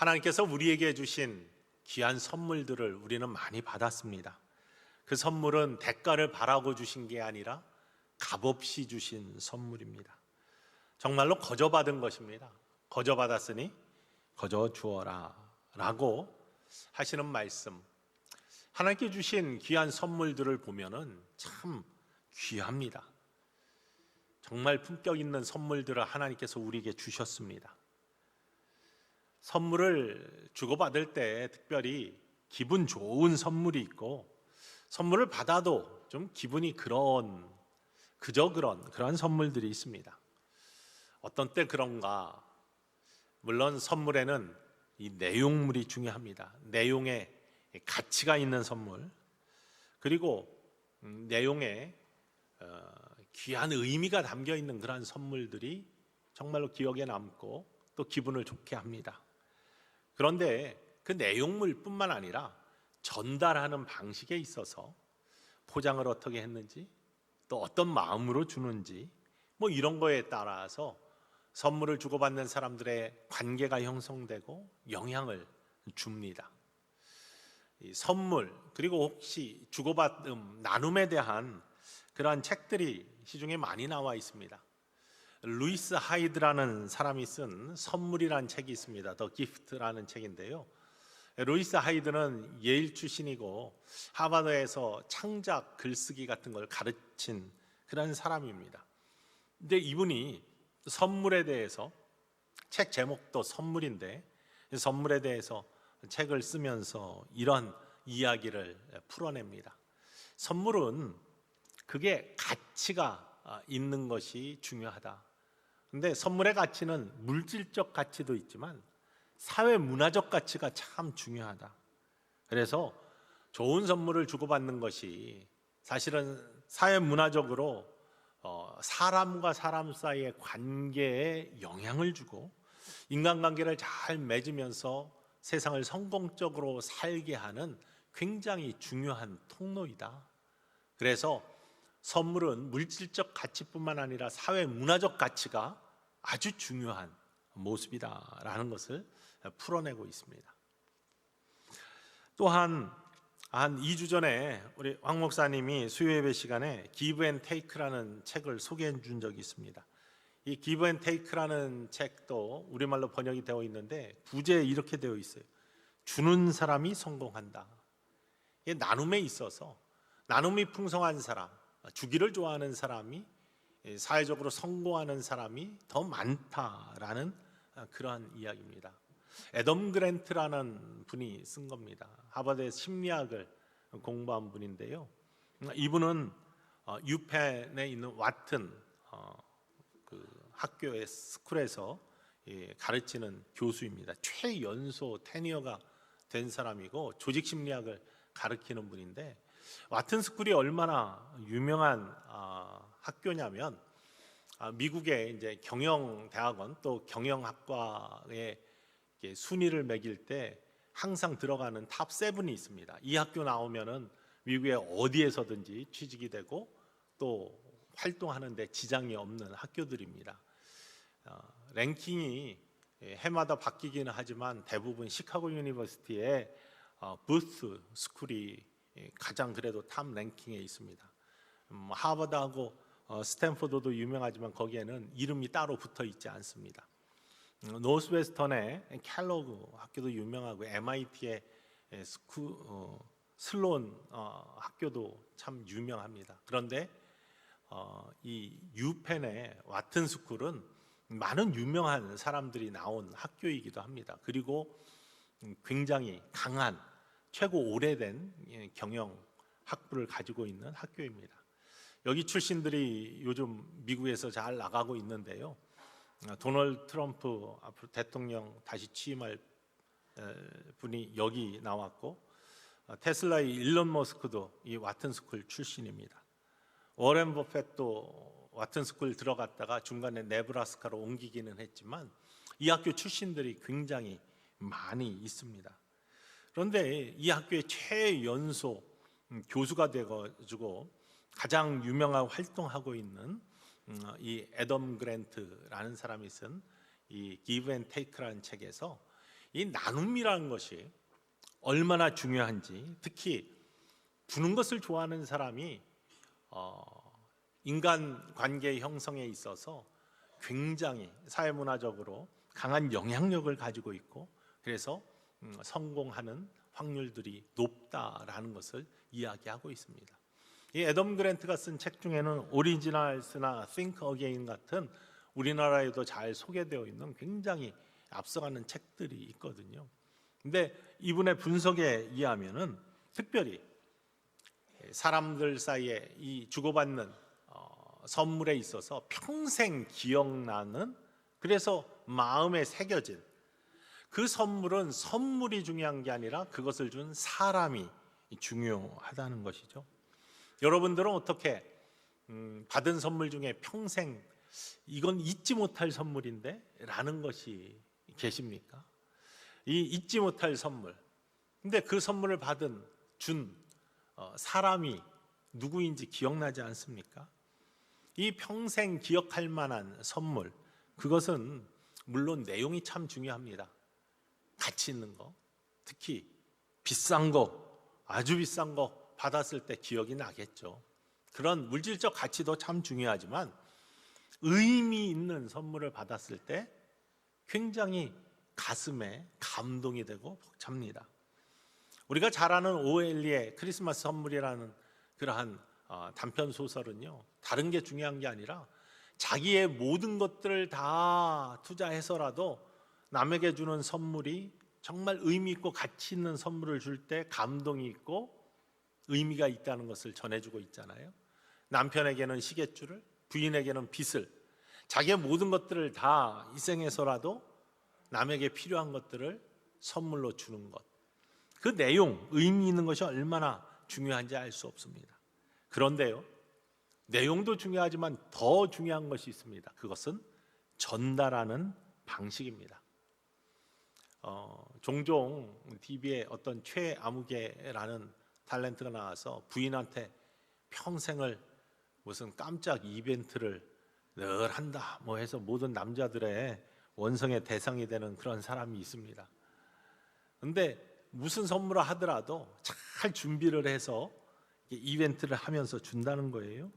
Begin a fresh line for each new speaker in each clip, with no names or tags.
하나님께서 우리에게 주신 귀한 선물들을 우리는 많이 받았습니다. 그 선물은 대가를 바라고 주신 게 아니라 값없이 주신 선물입니다. 정말로 거저 받은 것입니다. 거저 받았으니 거저 주어라 라고 하시는 말씀, 하나님께 주신 귀한 선물들을 보면은 참 귀합니다. 정말 품격 있는 선물들을 하나님께서 우리에게 주셨습니다. 선물을 주고받을 때 특별히 기분 좋은 선물이 있고, 선물을 받아도 좀 기분이 그런 선물들이 있습니다. 어떤 때 그런가? 물론 선물에는 이 내용물이 중요합니다. 내용에 가치가 있는 선물, 그리고 내용에 귀한 의미가 담겨 있는 그런 선물들이 정말로 기억에 남고 또 기분을 좋게 합니다. 그런데 그 내용물뿐만 아니라 전달하는 방식에 있어서 포장을 어떻게 했는지, 또 어떤 마음으로 주는지, 이런 거에 따라서 선물을 주고받는 사람들의 관계가 형성되고 영향을 줍니다. 이 선물, 그리고 혹시 주고받음, 나눔에 대한 그러한 책들이 시중에 많이 나와 있습니다. 루이스 하이드라는 사람이 쓴 선물이라는 책이 있습니다. 더 기프트라는 책인데요, 루이스 하이드는 예일 출신이고 하버드에서 창작 글쓰기 같은 걸 가르친 그런 사람입니다. 근데 이분이 선물에 대해서, 책 제목도 선물인데 선물에 대해서 책을 쓰면서 이런 이야기를 풀어냅니다. 선물은 그게 가치가 있는 것이 중요하다. 근데 선물의 가치는 물질적 가치도 있지만 사회 문화적 가치가 참 중요하다. 그래서 좋은 선물을 주고받는 것이 사실은 사회 문화적으로 사람과 사람 사이의 관계에 영향을 주고 인간관계를 잘 맺으면서 세상을 성공적으로 살게 하는 굉장히 중요한 통로이다. 그래서 선물은 물질적 가치뿐만 아니라 사회 문화적 가치가 아주 중요한 모습이다라는 것을 풀어내고 있습니다. 또한 한 2주 전에 우리 황 목사님이 수요예배 시간에 Give and Take라는 책을 소개해 준 적이 있습니다. 이 Give and Take라는 책도 우리말로 번역이 되어 있는데 부제에 이렇게 되어 있어요. 주는 사람이 성공한다. 이게 나눔에 있어서 나눔이 풍성한 사람, 주기를 좋아하는 사람이 사회적으로 성공하는 사람이 더 많다라는 그러한 이야기입니다. 애덤 그랜트라는 분이 쓴 겁니다. 하버드의 심리학을 공부한 분인데요, 이분은 유펜에 있는 와튼 그 학교의 스쿨에서 가르치는 교수입니다. 최연소 테니어가 된 사람이고 조직 심리학을 가르치는 분인데, 와튼 스쿨이 얼마나 유명한 학교냐면 미국의 이제 경영 대학원 또 경영학과의 순위를 매길 때 항상 들어가는 탑 7이 있습니다. 이 학교 나오면은 미국의 어디에서든지 취직이 되고 또 활동하는데 지장이 없는 학교들입니다. 랭킹이 해마다 바뀌기는 하지만 대부분 시카고 유니버시티의 부스 스쿨이 가장 그래도 탑 랭킹에 있습니다. 하버드하고 스탠포드도 유명하지만 거기에는 이름이 따로 붙어 있지 않습니다. 노스웨스턴의 켈로그 학교도 유명하고 MIT의 슬론 학교도 참 유명합니다. 그런데 이 유펜의 와튼 스쿨은 많은 유명한 사람들이 나온 학교이기도 합니다. 그리고 굉장히 강한 최고 오래된 경영 학부를 가지고 있는 학교입니다. 여기 출신들이 요즘 미국에서 잘 나가고 있는데요, 도널드 트럼프 앞으로 대통령 다시 취임할 분이 여기 나왔고, 테슬라의 일론 머스크도 이 와튼 스쿨 출신입니다. 워렌 버핏도 와튼 스쿨 들어갔다가 중간에 네브라스카로 옮기기는 했지만 이 학교 출신들이 굉장히 많이 있습니다. 그런데 이 학교의 최연소 교수가 되어가지고 가장 유명한 활동하고 있는 이 애덤 그랜트라는 사람이 쓴 이 Give and Take라는 책에서 이 나눔이라는 것이 얼마나 중요한지, 특히 부는 것을 좋아하는 사람이 인간 관계 형성에 있어서 굉장히 사회문화적으로 강한 영향력을 가지고 있고, 그래서 성공하는 확률들이 높다라는 것을 이야기하고 있습니다. 이 애덤 그랜트가 쓴 책 중에는 오리지널스나 Think Again 같은 우리나라에도 잘 소개되어 있는 굉장히 앞서가는 책들이 있거든요. 근데 이분의 분석에 의하면은 특별히 사람들 사이에 이 주고받는 선물에 있어서 평생 기억나는, 그래서 마음에 새겨진 그 선물은 선물이 중요한 게 아니라 그것을 준 사람이 중요하다는 것이죠. 여러분들은 어떻게 받은 선물 중에 평생 이건 잊지 못할 선물인데 라는 것이 계십니까? 이 잊지 못할 선물, 근데 그 선물을 준 사람이 누구인지 기억나지 않습니까? 이 평생 기억할 만한 선물, 그것은 물론 내용이 참 중요합니다. 가치 있는 거, 특히 비싼 거, 아주 비싼 거 받았을 때 기억이 나겠죠. 그런 물질적 가치도 참 중요하지만 의미 있는 선물을 받았을 때 굉장히 가슴에 감동이 되고 벅찹니다. 우리가 잘 아는 오엘리의 크리스마스 선물이라는 그러한 단편 소설은요, 다른 게 중요한 게 아니라 자기의 모든 것들을 다 투자해서라도 남에게 주는 선물이 정말 의미 있고 가치 있는 선물을 줄 때 감동이 있고 의미가 있다는 것을 전해주고 있잖아요. 남편에게는 시계줄을, 부인에게는 빗을, 자기의 모든 것들을 다 희생해서라도 남에게 필요한 것들을 선물로 주는 것, 그 내용, 의미 있는 것이 얼마나 중요한지 알 수 없습니다. 그런데요, 내용도 중요하지만 더 중요한 것이 있습니다. 그것은 전달하는 방식입니다. 종종 TV에 어떤 최아무개라는 탤런트가 나와서 부인한테 평생을 무슨 깜짝 이벤트를 늘 한다 뭐 해서 모든 남자들의 원성의 대상이 되는 그런 사람이 있습니다. 근데 무슨 선물을 하더라도 잘 준비를 해서 이벤트를 하면서 준다는 거예요.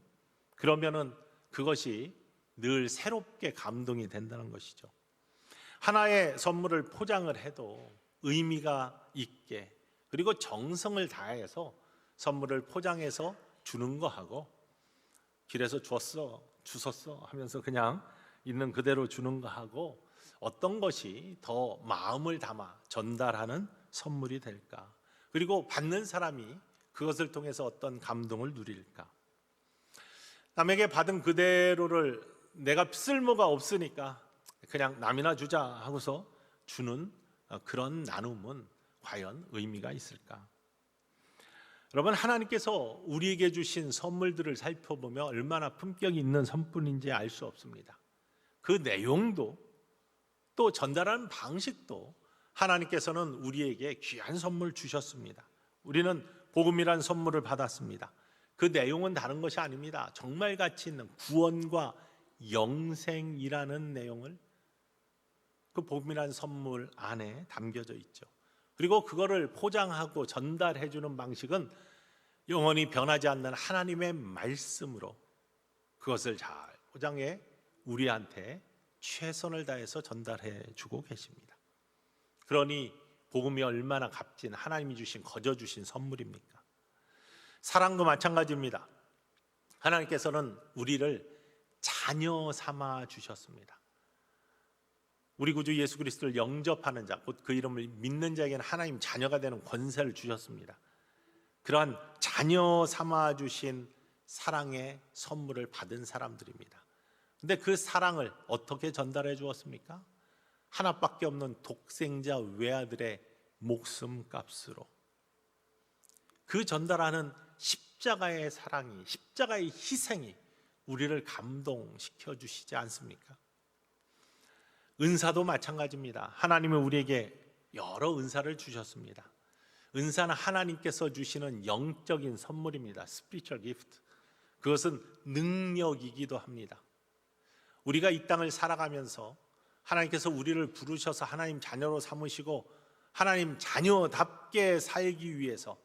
그러면은 그것이 늘 새롭게 감동이 된다는 것이죠. 하나의 선물을 포장을 해도 의미가 있게, 그리고 정성을 다해서 선물을 포장해서 주는 거하고, 길에서 주웠어 하면서 그냥 있는 그대로 주는 거하고 어떤 것이 더 마음을 담아 전달하는 선물이 될까? 그리고 받는 사람이 그것을 통해서 어떤 감동을 누릴까? 남에게 받은 그대로를 내가 쓸모가 없으니까 그냥 남이나 주자 하고서 주는 그런 나눔은 과연 의미가 있을까? 여러분, 하나님께서 우리에게 주신 선물들을 살펴보면 얼마나 품격이 있는 선물인지 알 수 없습니다. 그 내용도 또 전달하는 방식도 하나님께서는 우리에게 귀한 선물 주셨습니다. 우리는 복음이란 선물을 받았습니다. 그 내용은 다른 것이 아닙니다. 정말 가치 있는 구원과 영생이라는 내용을 그 복음이란 선물 안에 담겨져 있죠. 그리고 그거를 포장하고 전달해 주는 방식은 영원히 변하지 않는 하나님의 말씀으로 그것을 잘 포장해 우리한테 최선을 다해서 전달해 주고 계십니다. 그러니 복음이 얼마나 값진 하나님이 주신, 거저 주신 선물입니까? 사랑도 마찬가지입니다. 하나님께서는 우리를 자녀 삼아 주셨습니다. 우리 구주 예수 그리스도를 영접하는 자, 곧 그 이름을 믿는 자에게는 하나님 자녀가 되는 권세를 주셨습니다. 그러한 자녀 삼아 주신 사랑의 선물을 받은 사람들입니다. 근데 그 사랑을 어떻게 전달해 주었습니까? 하나밖에 없는 독생자 외아들의 목숨값으로. 그 전달하는 십자가의 사랑이, 십자가의 희생이 우리를 감동시켜 주시지 않습니까? 은사도 마찬가지입니다. 하나님은 우리에게 여러 은사를 주셨습니다. 은사는 하나님께서 주시는 영적인 선물입니다. spiritual gift. 그것은 능력이기도 합니다. 우리가 이 땅을 살아가면서 하나님께서 우리를 부르셔서 하나님 자녀로 삼으시고 하나님 자녀답게 살기 위해서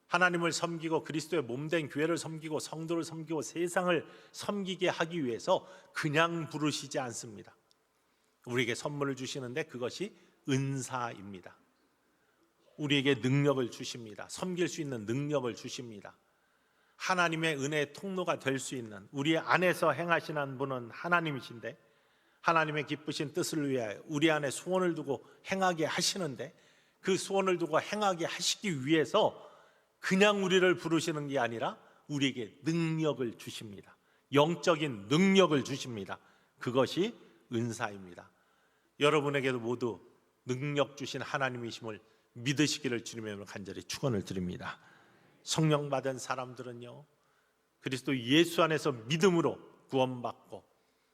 하나님을 섬기고 그리스도의 몸된 교회를 섬기고 성도를 섬기고 세상을 섬기게 하기 위해서 그냥 부르시지 않습니다. 우리에게 선물을 주시는데 그것이 은사입니다. 우리에게 능력을 주십니다. 섬길 수 있는 능력을 주십니다. 하나님의 은혜의 통로가 될 수 있는, 우리 안에서 행하시는 분은 하나님이신데 하나님의 기쁘신 뜻을 위하여 우리 안에 소원을 두고 행하게 하시는데, 그 소원을 두고 행하게 하시기 위해서 그냥 우리를 부르시는 게 아니라 우리에게 능력을 주십니다. 영적인 능력을 주십니다. 그것이 은사입니다. 여러분에게도 모두 능력 주신 하나님이심을 믿으시기를 주님의 간절히 축원을 드립니다. 성령 받은 사람들은요, 그리스도 예수 안에서 믿음으로 구원받고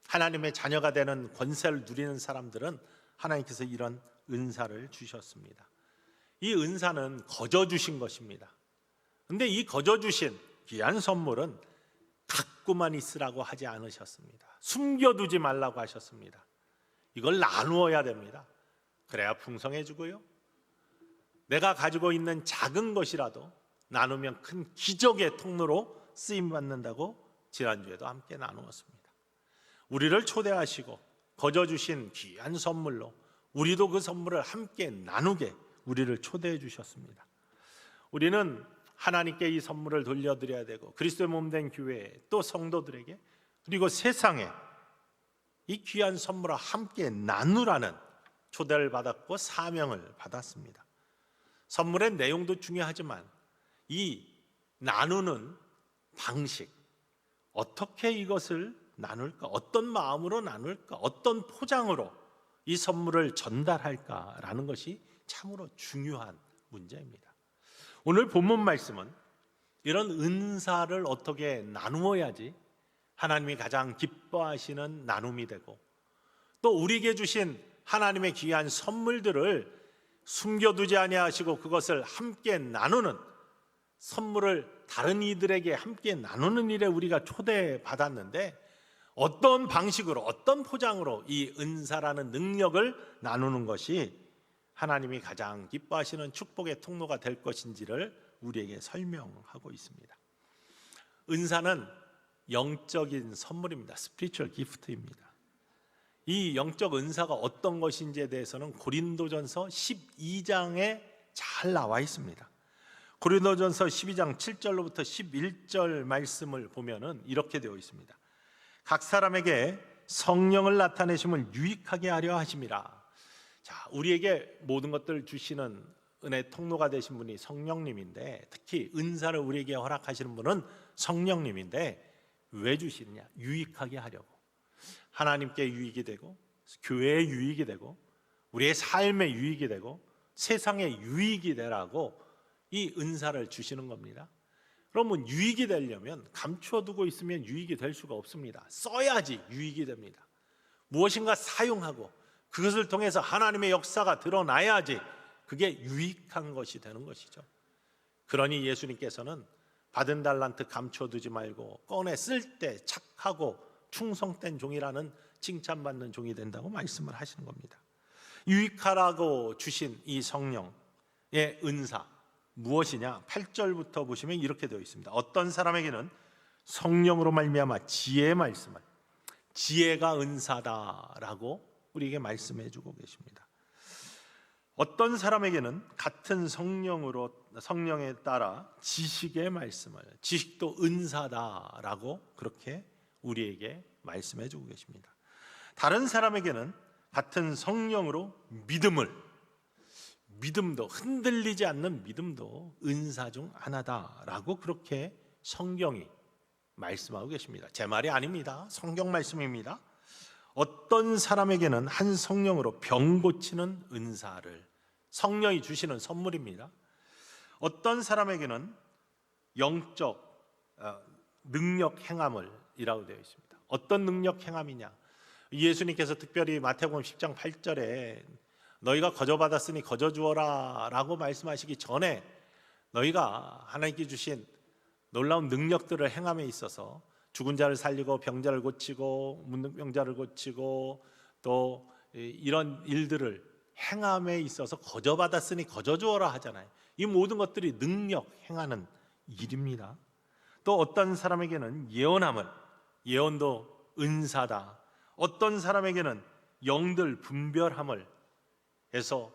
하나님의 자녀가 되는 권세를 누리는 사람들은 하나님께서 이런 은사를 주셨습니다. 이 은사는 거저 주신 것입니다. 그런데 이 거저 주신 귀한 선물은 갖고만 있으라고 하지 않으셨습니다. 숨겨두지 말라고 하셨습니다. 이걸 나누어야 됩니다. 그래야 풍성해지고요, 내가 가지고 있는 작은 것이라도 나누면 큰 기적의 통로로 쓰임받는다고 지난주에도 함께 나누었습니다. 우리를 초대하시고 거저 주신 귀한 선물로 우리도 그 선물을 함께 나누게 우리를 초대해 주셨습니다. 우리는 하나님께 이 선물을 돌려드려야 되고 그리스도의 몸된 교회에, 또 성도들에게, 그리고 세상에 이 귀한 선물을 함께 나누라는 초대를 받았고 사명을 받았습니다. 선물의 내용도 중요하지만 이 나누는 방식, 어떻게 이것을 나눌까, 어떤 마음으로 나눌까, 어떤 포장으로 이 선물을 전달할까라는 것이 참으로 중요한 문제입니다. 오늘 본문 말씀은 이런 은사를 어떻게 나누어야지 하나님이 가장 기뻐하시는 나눔이 되고, 또 우리에게 주신 하나님의 귀한 선물들을 숨겨두지 아니하시고 그것을 함께 나누는, 선물을 다른 이들에게 함께 나누는 일에 우리가 초대받았는데, 어떤 방식으로, 어떤 포장으로 이 은사라는 능력을 나누는 것이 하나님이 가장 기뻐하시는 축복의 통로가 될 것인지를 우리에게 설명하고 있습니다. 은사는 영적인 선물입니다. 스피리추얼 기프트입니다. 이 영적 은사가 어떤 것인지에 대해서는 고린도전서 12장에 잘 나와 있습니다. 고린도전서 12장 7절로부터 11절 말씀을 보면은 이렇게 되어 있습니다. 각 사람에게 성령을 나타내심을 유익하게 하려 하심이라. 자, 우리에게 모든 것들을 주시는 은혜의 통로가 되신 분이 성령님인데, 특히 은사를 우리에게 허락하시는 분은 성령님인데, 왜 주시느냐? 유익하게 하려고. 하나님께 유익이 되고, 교회에 유익이 되고, 우리의 삶에 유익이 되고, 세상에 유익이 되라고 이 은사를 주시는 겁니다. 그러면 유익이 되려면 감춰두고 있으면 유익이 될 수가 없습니다. 써야지 유익이 됩니다. 무엇인가 사용하고 그것을 통해서 하나님의 역사가 드러나야지 그게 유익한 것이 되는 것이죠. 그러니 예수님께서는 받은 달란트 감춰두지 말고 꺼내 쓸 때 착하고 충성된 종이라는 칭찬받는 종이 된다고 말씀을 하시는 겁니다. 유익하라고 주신 이 성령의 은사 무엇이냐? 8절부터 보시면 이렇게 되어 있습니다. 어떤 사람에게는 성령으로 말미암아 지혜의 말씀을, 지혜가 은사다라고 우리에게 말씀해 주고 계십니다. 어떤 사람에게는 같은 성령에 따라 지식의 말씀을, 지식도 은사다라고 그렇게 우리에게 말씀해 주고 계십니다. 다른 사람에게는 같은 성령으로 믿음도, 흔들리지 않는 믿음도 은사 중 하나다라고 그렇게 성경이 말씀하고 계십니다. 제 말이 아닙니다. 성경 말씀입니다. 어떤 사람에게는 한 성령으로 병 고치는 은사를, 성령이 주시는 선물입니다. 어떤 사람에게는 영적 능력 행함을 이라고 되어 있습니다. 어떤 능력 행함이냐? 예수님께서 특별히 마태복음 10장 8절에 너희가 거저 받았으니 거저 주어라 라고 말씀하시기 전에 너희가 하나님께 주신 놀라운 능력들을 행함에 있어서 죽은 자를 살리고 병자를 고치고 문둥병자를 고치고 또 이런 일들을 행함에 있어서 거저받았으니 거저주어라 하잖아요. 이 모든 것들이 능력 행하는 일입니다. 또 어떤 사람에게는 예언함을, 예언도 은사다. 어떤 사람에게는 영들 분별함을 해서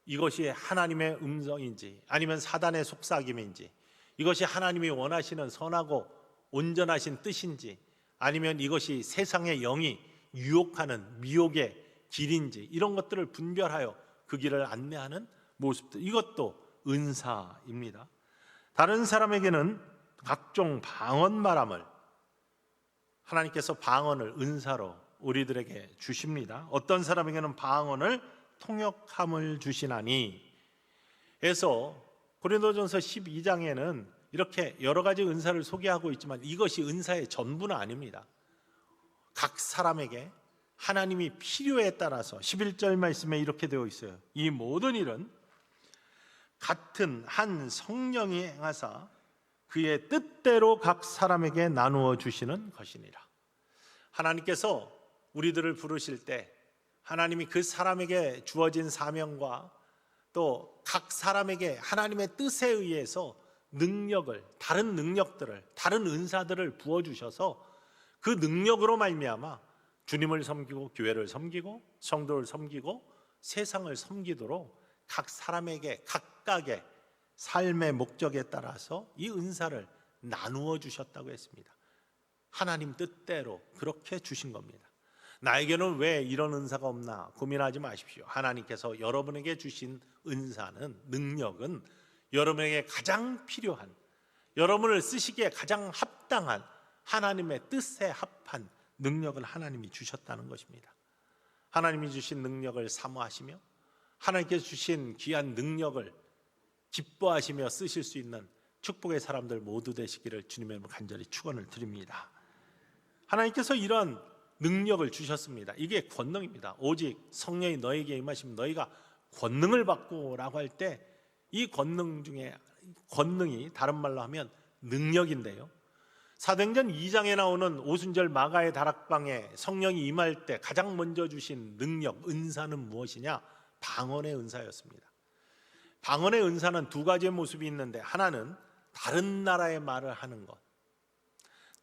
이것이 하나님의 음성인지 아니면 사단의 속삭임인지, 이것이 하나님이 원하시는 선하고 온전하신 뜻인지 아니면 이것이 세상의 영이 유혹하는 미혹의 길인지, 이런 것들을 분별하여 그 길을 안내하는 모습들, 이것도 은사입니다. 다른 사람에게는 각종 방언 말함을, 하나님께서 방언을 은사로 우리들에게 주십니다. 어떤 사람에게는 방언을 통역함을 주시나니 해서 고린도전서 12장에는 이렇게 여러 가지 은사를 소개하고 있지만 이것이 은사의 전부는 아닙니다. 각 사람에게 하나님이 필요에 따라서 11절 말씀에 이렇게 되어 있어요. 이 모든 일은 같은 한 성령이 행하사 그의 뜻대로 각 사람에게 나누어 주시는 것이니라. 하나님께서 우리들을 부르실 때 하나님이 그 사람에게 주어진 사명과 또 각 사람에게 하나님의 뜻에 의해서 능력을, 다른 능력들을, 다른 은사들을 부어주셔서 그 능력으로 말미암아 주님을 섬기고 교회를 섬기고 성도를 섬기고 세상을 섬기도록 각 사람에게 각각의 삶의 목적에 따라서 이 은사를 나누어 주셨다고 했습니다. 하나님 뜻대로 그렇게 주신 겁니다. 나에게는 왜 이런 은사가 없나 고민하지 마십시오. 하나님께서 여러분에게 주신 은사는, 능력은 여러분에게 가장 필요한, 여러분을 쓰시기에 가장 합당한 하나님의 뜻에 합한 능력을 하나님이 주셨다는 것입니다. 하나님이 주신 능력을 사모하시며 하나님께서 주신 귀한 능력을 기뻐하시며 쓰실 수 있는 축복의 사람들 모두 되시기를 주님의 이름으로 간절히 축원을 드립니다. 하나님께서 이런 능력을 주셨습니다. 이게 권능입니다. 오직 성령이 너에게 임하시면 너희가 권능을 받고 라고 할 때 이 권능 중에 권능이 다른 말로 하면 능력인데요, 사도행전 2장에 나오는 오순절 마가의 다락방에 성령이 임할 때 가장 먼저 주신 능력, 은사는 무엇이냐? 방언의 은사였습니다. 방언의 은사는 두 가지의 모습이 있는데, 하나는 다른 나라의 말을 하는 것,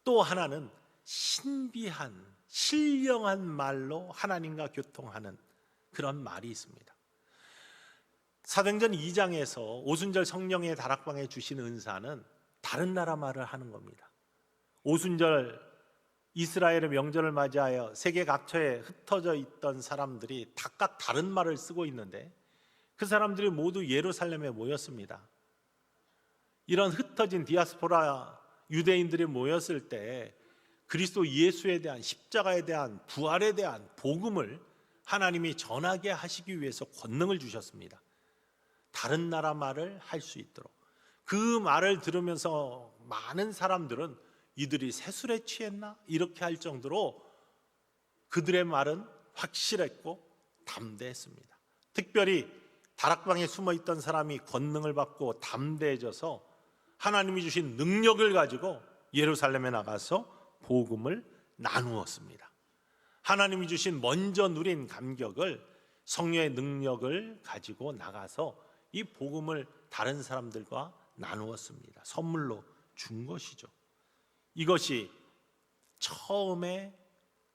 또 하나는 신비한 신령한 말로 하나님과 교통하는 그런 말이 있습니다. 사도행전 2장에서 오순절 성령의 다락방에 주신 은사는 다른 나라 말을 하는 겁니다. 오순절 이스라엘의 명절을 맞이하여 세계 각처에 흩어져 있던 사람들이 각각 다른 말을 쓰고 있는데 그 사람들이 모두 예루살렘에 모였습니다. 이런 흩어진 디아스포라 유대인들이 모였을 때 그리스도 예수에 대한, 십자가에 대한, 부활에 대한 복음을 하나님이 전하게 하시기 위해서 권능을 주셨습니다. 다른 나라 말을 할 수 있도록. 그 말을 들으면서 많은 사람들은 이들이 세술에 취했나? 이렇게 할 정도로 그들의 말은 확실했고 담대했습니다. 특별히 다락방에 숨어있던 사람이 권능을 받고 담대해져서 하나님이 주신 능력을 가지고 예루살렘에 나가서 복음을 나누었습니다. 하나님이 주신 먼저 누린 감격을, 성령의 능력을 가지고 나가서 이 복음을 다른 사람들과 나누었습니다. 선물로 준 것이죠. 이것이 처음에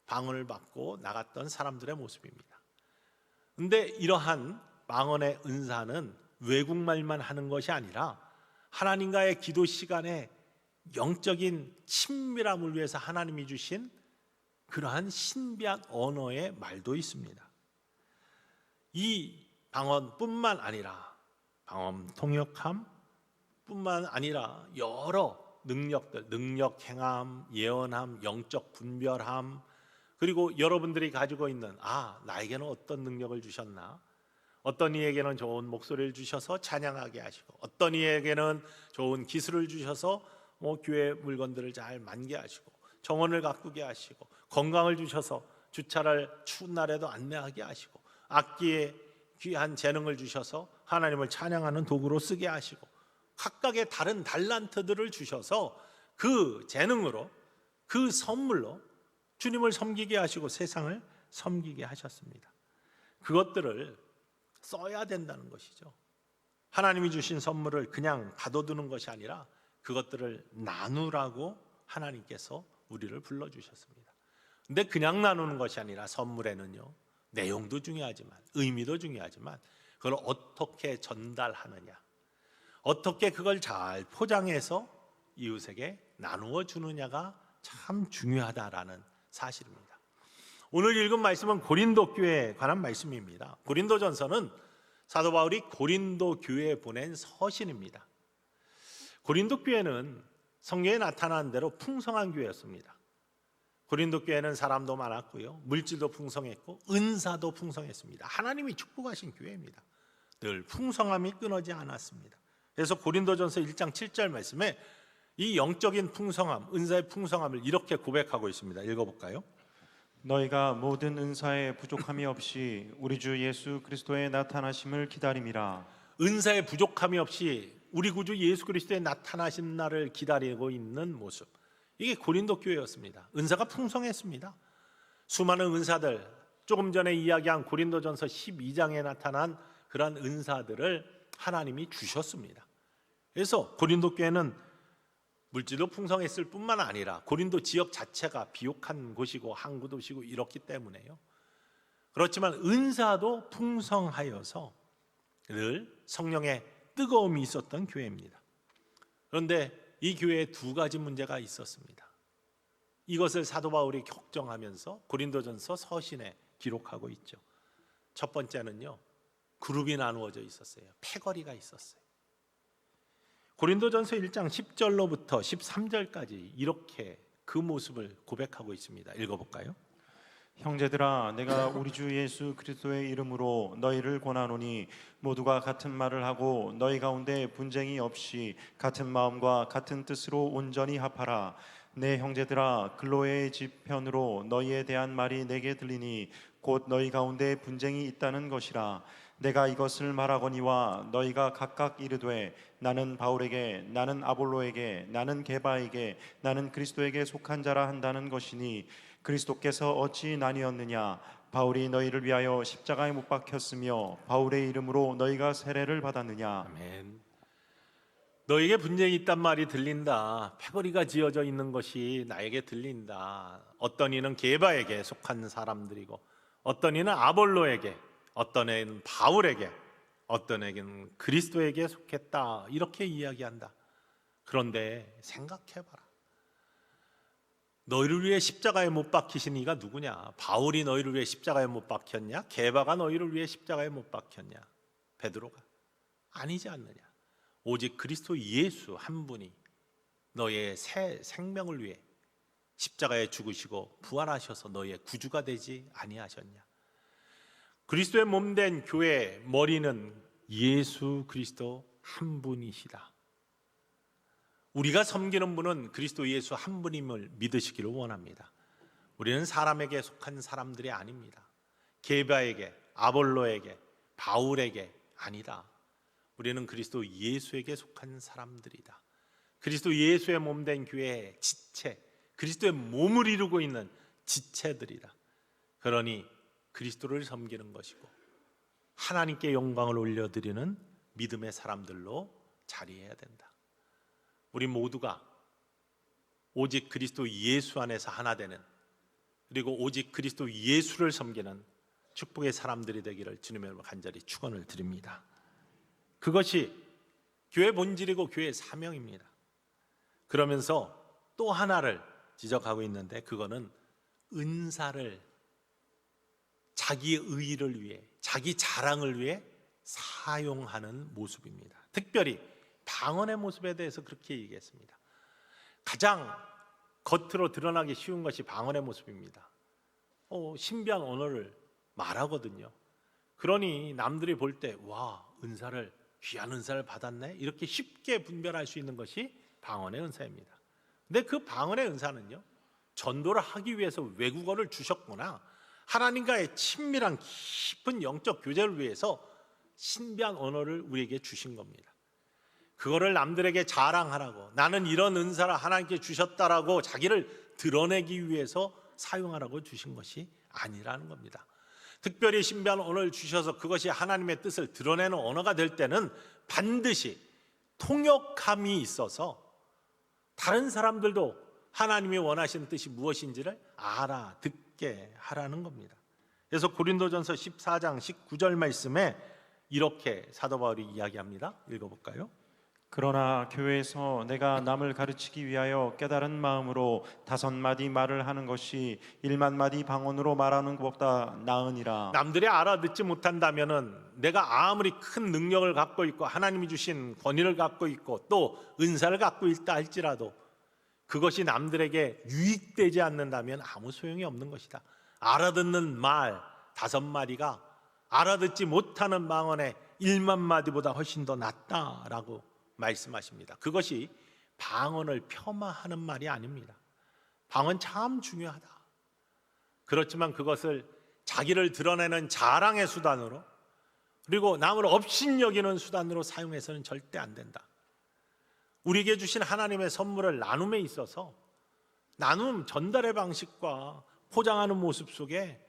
방언을 받고 나갔던 사람들의 모습입니다. 그런데 이러한 방언의 은사는 외국말만 하는 것이 아니라 하나님과의 기도 시간에 영적인 친밀함을 위해서 하나님이 주신 그러한 신비한 언어의 말도 있습니다. 이 방언뿐만 아니라, 방언 통역함 뿐만 아니라 여러 능력들, 능력 행함, 예언함, 영적 분별함, 그리고 여러분들이 가지고 있는, 나에게는 어떤 능력을 주셨나? 어떤 이에게는 좋은 목소리를 주셔서 찬양하게 하시고, 어떤 이에게는 좋은 기술을 주셔서 교회 물건들을 잘 만게 하시고, 정원을 가꾸게 하시고, 건강을 주셔서 주차를 추운 날에도 안내하게 하시고, 악기에 귀한 재능을 주셔서 하나님을 찬양하는 도구로 쓰게 하시고, 각각의 다른 달란트들을 주셔서 그 재능으로, 그 선물로 주님을 섬기게 하시고 세상을 섬기게 하셨습니다. 그것들을 써야 된다는 것이죠. 하나님이 주신 선물을 그냥 가둬두는 것이 아니라 그것들을 나누라고 하나님께서 우리를 불러주셨습니다. 근데 그냥 나누는 것이 아니라 선물에는요, 내용도 중요하지만 의미도 중요하지만 그걸 어떻게 전달하느냐, 어떻게 그걸 잘 포장해서 이웃에게 나누어 주느냐가 참 중요하다라는 사실입니다. 오늘 읽은 말씀은 고린도 교회에 관한 말씀입니다. 고린도전서는 사도 바울이 고린도 교회에 보낸 서신입니다. 고린도 교회는 성경에 나타난 대로 풍성한 교회였습니다. 고린도 교회는 사람도 많았고요, 물질도 풍성했고 은사도 풍성했습니다. 하나님이 축복하신 교회입니다. 늘 풍성함이 끊어지 않았습니다. 그래서 고린도전서 1장 7절 말씀에 이 영적인 풍성함, 은사의 풍성함을 이렇게 고백하고 있습니다. 읽어볼까요?
너희가 모든 은사에 부족함이 없이 우리 주 예수 그리스도의 나타나심을 기다림이라.
은사의 부족함이 없이 우리 구주 예수 그리스도의 나타나신 날을 기다리고 있는 모습, 이게 고린도 교회였습니다. 은사가 풍성했습니다. 수많은 은사들, 조금 전에 이야기한 고린도전서 12장에 나타난 그러한 은사들을 하나님이 주셨습니다. 그래서 고린도 교회는 물질도 풍성했을 뿐만 아니라 고린도 지역 자체가 비옥한 곳이고 항구 도시고 이렇기 때문에요, 그렇지만 은사도 풍성하여서 늘 성령의 뜨거움이 있었던 교회입니다. 그런데 이 교회에 두 가지 문제가 있었습니다. 이것을 사도 바울이 격정하면서 고린도전서 서신에 기록하고 있죠. 첫 번째는요, 그룹이 나누어져 있었어요. 패거리가 있었어요. 고린도전서 1장 10절로부터 13절까지 이렇게 그 모습을 고백하고 있습니다. 읽어볼까요?
형제들아, 내가 우리 주 예수 그리스도의 이름으로 너희를 권하노니 모두가 같은 말을 하고 너희 가운데 분쟁이 없이 같은 마음과 같은 뜻으로 온전히 합하라. 내 형제들아, 글로의 집 편으로 너희에 대한 말이 내게 들리니 곧 너희 가운데 분쟁이 있다는 것이라. 내가 이것을 말하거니와 너희가 각각 이르되 나는 바울에게, 나는 아볼로에게, 나는 게바에게, 나는 그리스도에게 속한 자라 한다는 것이니 그리스도께서 어찌 나뉘었느냐? 바울이 너희를 위하여 십자가에 못 박혔으며 바울의 이름으로 너희가 세례를 받았느냐?
아멘. 너에게 분쟁이 있단 말이 들린다. 패거리가 지어져 있는 것이 나에게 들린다. 어떤 이는 게바에게 속한 사람들이고 어떤 이는 아볼로에게, 어떤 애는 바울에게, 어떤 애는 그리스도에게 속했다, 이렇게 이야기한다. 그런데 생각해봐라. 너희를 위해 십자가에 못 박히신 이가 누구냐? 바울이 너희를 위해 십자가에 못 박혔냐? 게바가 너희를 위해 십자가에 못 박혔냐? 베드로가? 아니지 않느냐? 오직 그리스도 예수 한 분이 너희의 새 생명을 위해 십자가에 죽으시고 부활하셔서 너희의 구주가 되지 아니하셨냐? 그리스도의 몸된 교회의 머리는 예수 그리스도 한 분이시다. 우리가 섬기는 분은 그리스도 예수 한 분임을 믿으시기를 원합니다. 우리는 사람에게 속한 사람들이 아닙니다. 게바에게, 아볼로에게, 바울에게 아니다. 우리는 그리스도 예수에게 속한 사람들이다. 그리스도 예수의 몸된 교회의 지체, 그리스도의 몸을 이루고 있는 지체들이다. 그러니 그리스도를 섬기는 것이고 하나님께 영광을 올려드리는 믿음의 사람들로 자리해야 된다. 우리 모두가 오직 그리스도 예수 안에서 하나 되는, 그리고 오직 그리스도 예수를 섬기는 축복의 사람들이 되기를 주님의 이름으로 간절히 축원을 드립니다. 그것이 교회 본질이고 교회의 사명입니다. 그러면서 또 하나를 지적하고 있는데, 그거는 은사를 자기의 의의를 위해, 자기 자랑을 위해 사용하는 모습입니다. 특별히 방언의 모습에 대해서 그렇게 얘기했습니다. 가장 겉으로 드러나기 쉬운 것이 방언의 모습입니다. 신비한 언어를 말하거든요. 그러니 남들이 볼 때 와, 은사를, 귀한 은사를 받았네, 이렇게 쉽게 분별할 수 있는 것이 방언의 은사입니다. 근데 그 방언의 은사는요, 전도를 하기 위해서 외국어를 주셨거나 하나님과의 친밀한 깊은 영적 교제를 위해서 신비한 언어를 우리에게 주신 겁니다. 그거를 남들에게 자랑하라고, 나는 이런 은사를 하나님께 주셨다라고 자기를 드러내기 위해서 사용하라고 주신 것이 아니라는 겁니다. 특별히 신비한 언어를 주셔서 그것이 하나님의 뜻을 드러내는 언어가 될 때는 반드시 통역함이 있어서 다른 사람들도 하나님이 원하시는 뜻이 무엇인지를 알아듣게 하라는 겁니다. 그래서 고린도전서 14장 19절 말씀에 이렇게 사도 바울이 이야기합니다. 읽어볼까요?
그러나 교회에서 내가 남을 가르치기 위하여 깨달은 마음으로 5마디 말을 하는 것이 1만 마디 방언으로 말하는 것보다 나으니라.
남들이 알아듣지 못한다면은 내가 아무리 큰 능력을 갖고 있고 하나님이 주신 권위를 갖고 있고 또 은사를 갖고 있다 할지라도 그것이 남들에게 유익되지 않는다면 아무 소용이 없는 것이다. 알아듣는 말 5마디가 알아듣지 못하는 방언의 1만 마디보다 훨씬 더 낫다라고 말씀하십니다. 그것이 방언을 폄하하는 말이 아닙니다. 방언 참 중요하다. 그렇지만 그것을 자기를 드러내는 자랑의 수단으로 그리고 남을 업신여기는 수단으로 사용해서는 절대 안 된다. 우리에게 주신 하나님의 선물을 나눔에 있어서 나눔, 전달의 방식과 포장하는 모습 속에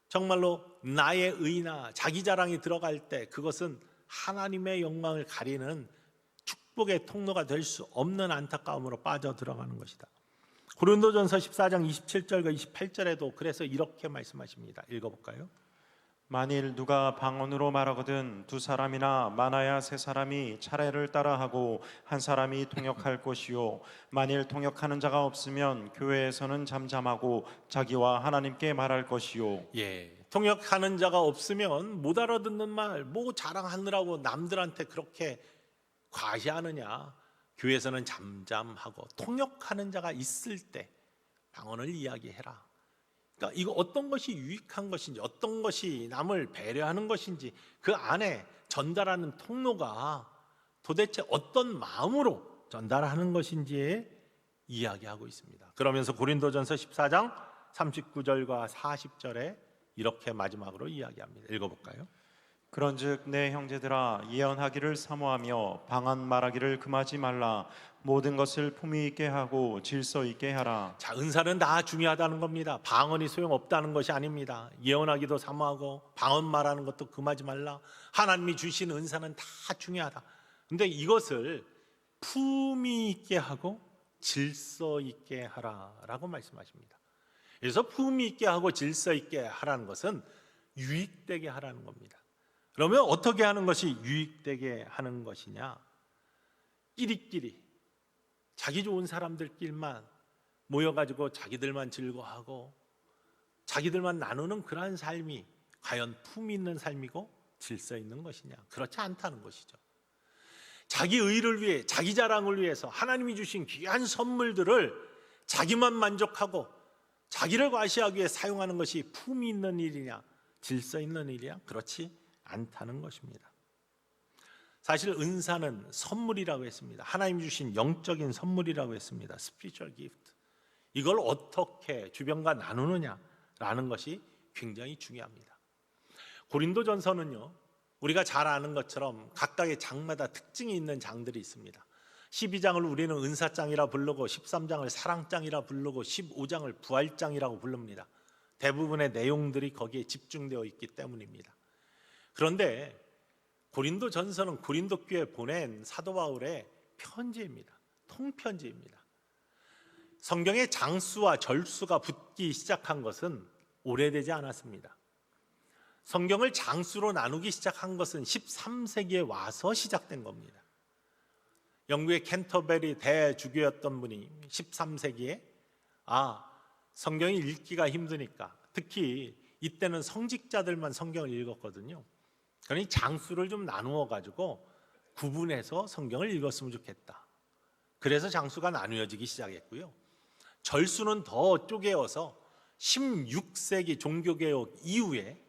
정말로 나의 의나 자기 자랑이 들어갈 때 그것은 하나님의 영광을 가리는 축복의 통로가 될 수 없는 안타까움으로 빠져 들어가는 것이다. 고린도전서 14장 27절과 28절에도 그래서 이렇게 말씀하십니다. 읽어볼까요?
만일 누가 방언으로 말하거든 2사람이나 많아야 3사람이 차례를 따라하고 1사람이 통역할 것이요 만일 통역하는 자가 없으면 교회에서는 잠잠하고 자기와 하나님께 말할 것이요.
통역하는 자가 없으면 못 알아듣는 말 뭐 자랑하느라고 남들한테 그렇게 과시하느냐. 교회에서는 잠잠하고 통역하는 자가 있을 때 방언을 이야기해라. 그러니까 이거 어떤 것이 유익한 것인지 어떤 것이 남을 배려하는 것인지 그 안에 전달하는 통로가 도대체 어떤 마음으로 전달하는 것인지에 이야기하고 있습니다. 그러면서 고린도전서 14장 39절과 40절에 이렇게 마지막으로 이야기합니다. 읽어볼까요?
그런즉 내 형제들아 예언하기를 사모하며 방언 말하기를 금하지 말라. 모든 것을 품위 있게 하고 질서 있게 하라.
자, 은사는 다 중요하다는 겁니다. 방언이 소용없다는 것이 아닙니다. 예언하기도 사모하고 방언 말하는 것도 금하지 말라. 하나님이 주신 은사는 다 중요하다. 근데 이것을 품위 있게 하고 질서 있게 하라라고 말씀하십니다. 그래서 품위 있게 하고 질서 있게 하라는 것은 유익되게 하라는 겁니다. 그러면 어떻게 하는 것이 유익되게 하는 것이냐? 끼리끼리 자기 좋은 사람들끼리만 모여가지고 자기들만 즐거워하고 자기들만 나누는 그러한 삶이 과연 품위 있는 삶이고 질서 있는 것이냐? 그렇지 않다는 것이죠. 자기 의를 위해 자기 자랑을 위해서 하나님이 주신 귀한 선물들을 자기만 만족하고 자기를 과시하기 위해 사용하는 것이 품위 있는 일이냐? 질서 있는 일이냐? 그렇지 않다는 것입니다. 사실 은사는 선물이라고 했습니다. 하나님 주신 영적인 선물이라고 했습니다. spiritual gift. 이걸 어떻게 주변과 나누느냐라는 것이 굉장히 중요합니다. 고린도전서는요, 우리가 잘 아는 것처럼 각각의 장마다 특징이 있는 장들이 있습니다. 12장을 우리는 은사장이라 부르고 13장을 사랑장이라 부르고 15장을 부활장이라고 부릅니다. 대부분의 내용들이 거기에 집중되어 있기 때문입니다. 그런데 고린도전서는 고린도 교회에 보낸 사도 바울의 편지입니다. 통편지입니다. 성경에 장수와 절수가 붙기 시작한 것은 오래되지 않았습니다. 성경을 장수로 나누기 시작한 것은 13세기에 와서 시작된 겁니다. 영국의 캔터베리 대주교였던 분이 13세기에 성경이 읽기가 힘드니까 특히 이때는 성직자들만 성경을 읽었거든요. 그러니 장수를 좀 나누어 가지고 구분해서 성경을 읽었으면 좋겠다. 그래서 장수가 나누어지기 시작했고요. 절수는 더 쪼개어서 16세기 종교개혁 이후에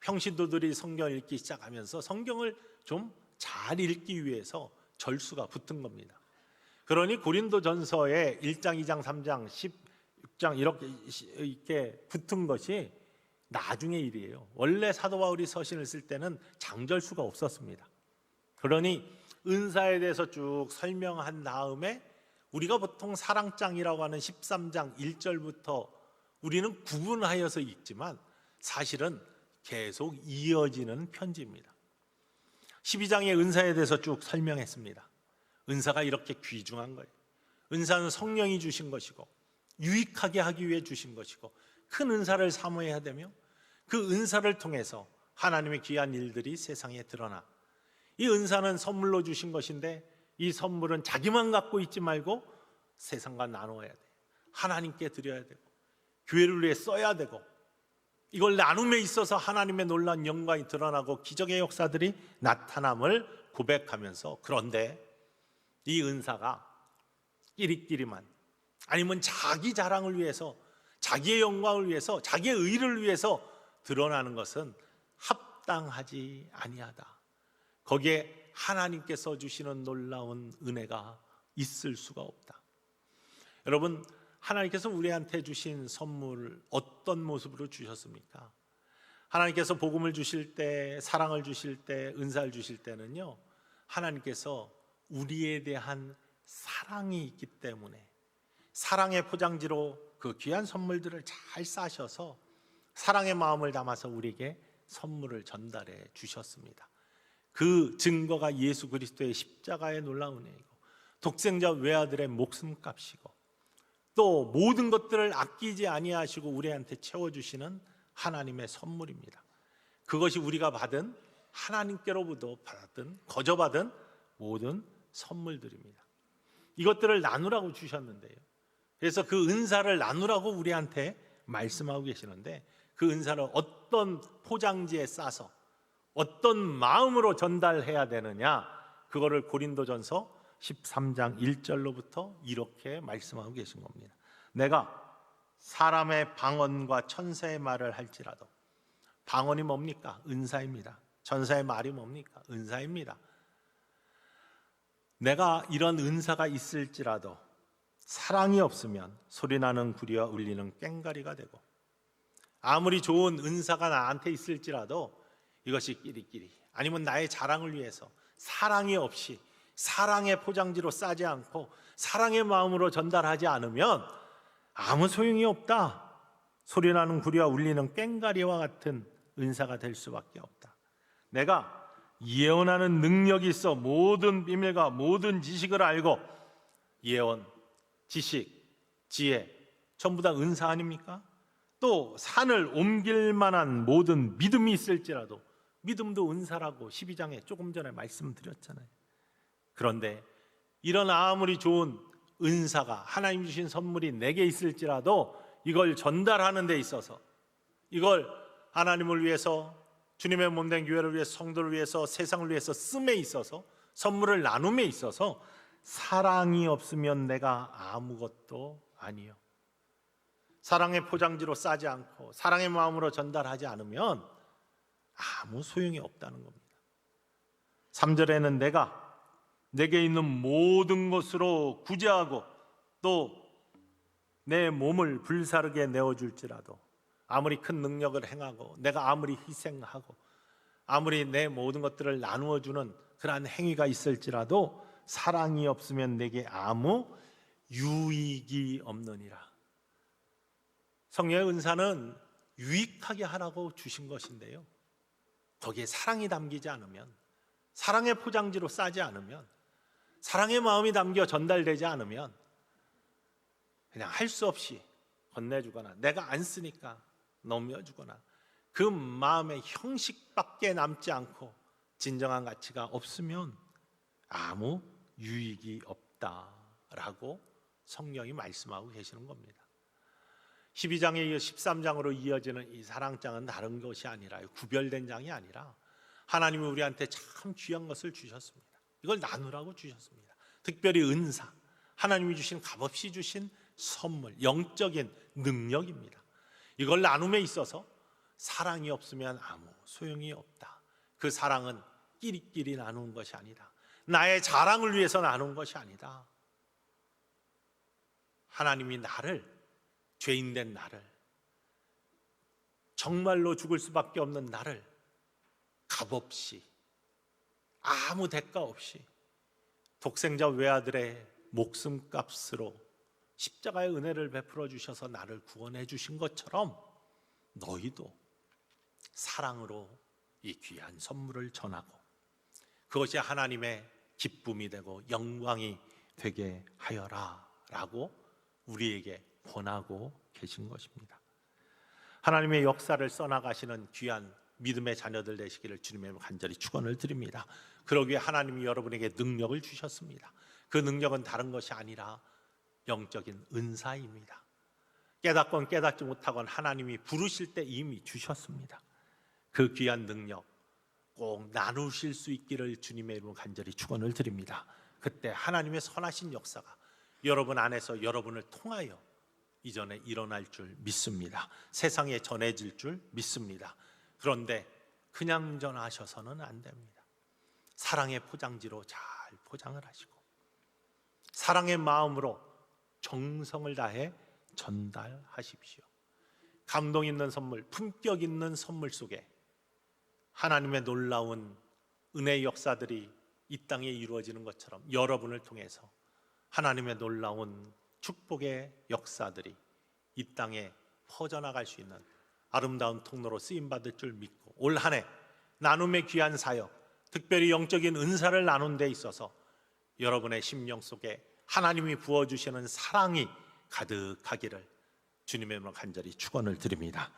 평신도들이 성경을 읽기 시작하면서 성경을 좀 잘 읽기 위해서 절수가 붙은 겁니다. 그러니 고린도전서에 1장, 2장, 3장, 16장 이렇게 붙은 것이 나중의 일이에요. 원래 사도 바울이 서신을 쓸 때는 장절수가 없었습니다. 그러니 은사에 대해서 쭉 설명한 다음에 우리가 보통 사랑장이라고 하는 13장 1절부터 우리는 구분하여서 읽지만 사실은 계속 이어지는 편지입니다. 12장의 은사에 대해서 쭉 설명했습니다. 은사가 이렇게 귀중한 거예요. 은사는 성령이 주신 것이고 유익하게 하기 위해 주신 것이고 큰 은사를 사모해야 되며 그 은사를 통해서 하나님의 귀한 일들이 세상에 드러나 이 은사는 선물로 주신 것인데 이 선물은 자기만 갖고 있지 말고 세상과 나눠야 돼요. 하나님께 드려야 되고 교회를 위해 써야 되고 이걸 나눔에 있어서 하나님의 놀라운 영광이 드러나고 기적의 역사들이 나타남을 고백하면서 그런데 이 은사가 끼리끼리만 아니면 자기 자랑을 위해서 자기의 영광을 위해서 자기의 의를 위해서 드러나는 것은 합당하지 아니하다. 거기에 하나님께서 주시는 놀라운 은혜가 있을 수가 없다. 여러분, 하나님께서 우리한테 주신 선물 어떤 모습으로 주셨습니까? 하나님께서 복음을 주실 때, 사랑을 주실 때, 은사를 주실 때는요, 하나님께서 우리에 대한 사랑이 있기 때문에 사랑의 포장지로 그 귀한 선물들을 잘 싸셔서 사랑의 마음을 담아서 우리에게 선물을 전달해 주셨습니다. 그 증거가 예수 그리스도의 십자가의 놀라운 은혜이고 독생자 외아들의 목숨값이고 또 모든 것들을 아끼지 아니하시고 우리한테 채워주시는 하나님의 선물입니다. 그것이 우리가 받은 하나님께로부터 받은 거저받은 모든 선물들입니다. 이것들을 나누라고 주셨는데요. 그래서 그 은사를 나누라고 우리한테 말씀하고 계시는데 그 은사를 어떤 포장지에 싸서 어떤 마음으로 전달해야 되느냐, 그거를 고린도전서 13장 1절로부터 이렇게 말씀하고 계신 겁니다. 내가 사람의 방언과 천사의 말을 할지라도, 방언이 뭡니까? 은사입니다. 천사의 말이 뭡니까? 은사입니다. 내가 이런 은사가 있을지라도 사랑이 없으면 소리나는 구리와 울리는 꽹과리가 되고, 아무리 좋은 은사가 나한테 있을지라도 이것이 끼리끼리 아니면 나의 자랑을 위해서 사랑이 없이 사랑의 포장지로 싸지 않고 사랑의 마음으로 전달하지 않으면 아무 소용이 없다. 소리나는 구리와 울리는 꽹과리와 같은 은사가 될 수밖에 없다. 내가 예언하는 능력이 있어 모든 비밀과 모든 지식을 알고, 예언, 지식, 지혜 전부 다 은사 아닙니까? 또 산을 옮길 만한 모든 믿음이 있을지라도, 믿음도 은사라고 12장에 조금 전에 말씀드렸잖아요. 그런데 이런 아무리 좋은 은사가, 하나님 주신 선물이 내게 있을지라도 이걸 전달하는 데 있어서, 이걸 하나님을 위해서, 주님의 몸된 교회를 위해서, 성도를 위해서, 세상을 위해서 씀에 있어서, 선물을 나눔에 있어서 사랑이 없으면 내가 아무것도 아니요. 사랑의 포장지로 싸지 않고 사랑의 마음으로 전달하지 않으면 아무 소용이 없다는 겁니다. 3절에는 내게 있는 모든 것으로 구제하고 또 내 몸을 불사르게 내어줄지라도, 아무리 큰 능력을 행하고 내가 아무리 희생하고 아무리 내 모든 것들을 나누어주는 그러한 행위가 있을지라도 사랑이 없으면 내게 아무 유익이 없느니라. 성령의 은사는 유익하게 하라고 주신 것인데요, 거기에 사랑이 담기지 않으면, 사랑의 포장지로 싸지 않으면, 사랑의 마음이 담겨 전달되지 않으면 그냥 할 수 없이 건네주거나 내가 안 쓰니까 넘겨주거나 그 마음의 형식밖에 남지 않고 진정한 가치가 없으면 아무 유익이 없다라고 성령이 말씀하고 계시는 겁니다. 12장에 이어 13장으로 이어지는 이 사랑장은 다른 것이 아니라, 구별된 장이 아니라 하나님이 우리한테 참 귀한 것을 주셨습니다. 이걸 나누라고 주셨습니다. 특별히 은사, 하나님이 주신 값없이 주신 선물, 영적인 능력입니다. 이걸 나눔에 있어서 사랑이 없으면 아무 소용이 없다. 그 사랑은 끼리끼리 나누는 것이 아니다. 나의 자랑을 위해서 나누는 것이 아니다. 하나님이 나를, 죄인된 나를, 정말로 죽을 수밖에 없는 나를 값없이, 아무 대가 없이 독생자 외아들의 목숨값으로 십자가의 은혜를 베풀어 주셔서 나를 구원해 주신 것처럼 너희도 사랑으로 이 귀한 선물을 전하고 그것이 하나님의 기쁨이 되고 영광이 되게 하여라 라고 우리에게 권하고 계신 것입니다. 하나님의 역사를 써나가시는 귀한 믿음의 자녀들 되시기를 주님의 간절히 축원을 드립니다. 그러기에 하나님이 여러분에게 능력을 주셨습니다. 그 능력은 다른 것이 아니라 영적인 은사입니다. 깨닫건 깨닫지 못하건 하나님이 부르실 때 이미 주셨습니다. 그 귀한 능력 꼭 나누실 수 있기를 주님의 이름으로 간절히 축원을 드립니다. 그때 하나님의 선하신 역사가 여러분 안에서 여러분을 통하여 이전에 일어날 줄 믿습니다. 세상에 전해질 줄 믿습니다. 그런데 그냥 전하셔서는 안 됩니다. 사랑의 포장지로 잘 포장을 하시고 사랑의 마음으로 정성을 다해 전달하십시오. 감동 있는 선물, 품격 있는 선물 속에 하나님의 놀라운 은혜의 역사들이 이 땅에 이루어지는 것처럼 여러분을 통해서 하나님의 놀라운 축복의 역사들이 이 땅에 퍼져나갈 수 있는 아름다운 통로로 쓰임받을 줄 믿고 올 한 해 나눔의 귀한 사역, 특별히 영적인 은사를 나눈 데 있어서 여러분의 심령 속에 하나님이 부어주시는 사랑이 가득하기를 주님의 이름으로 간절히 축원을 드립니다.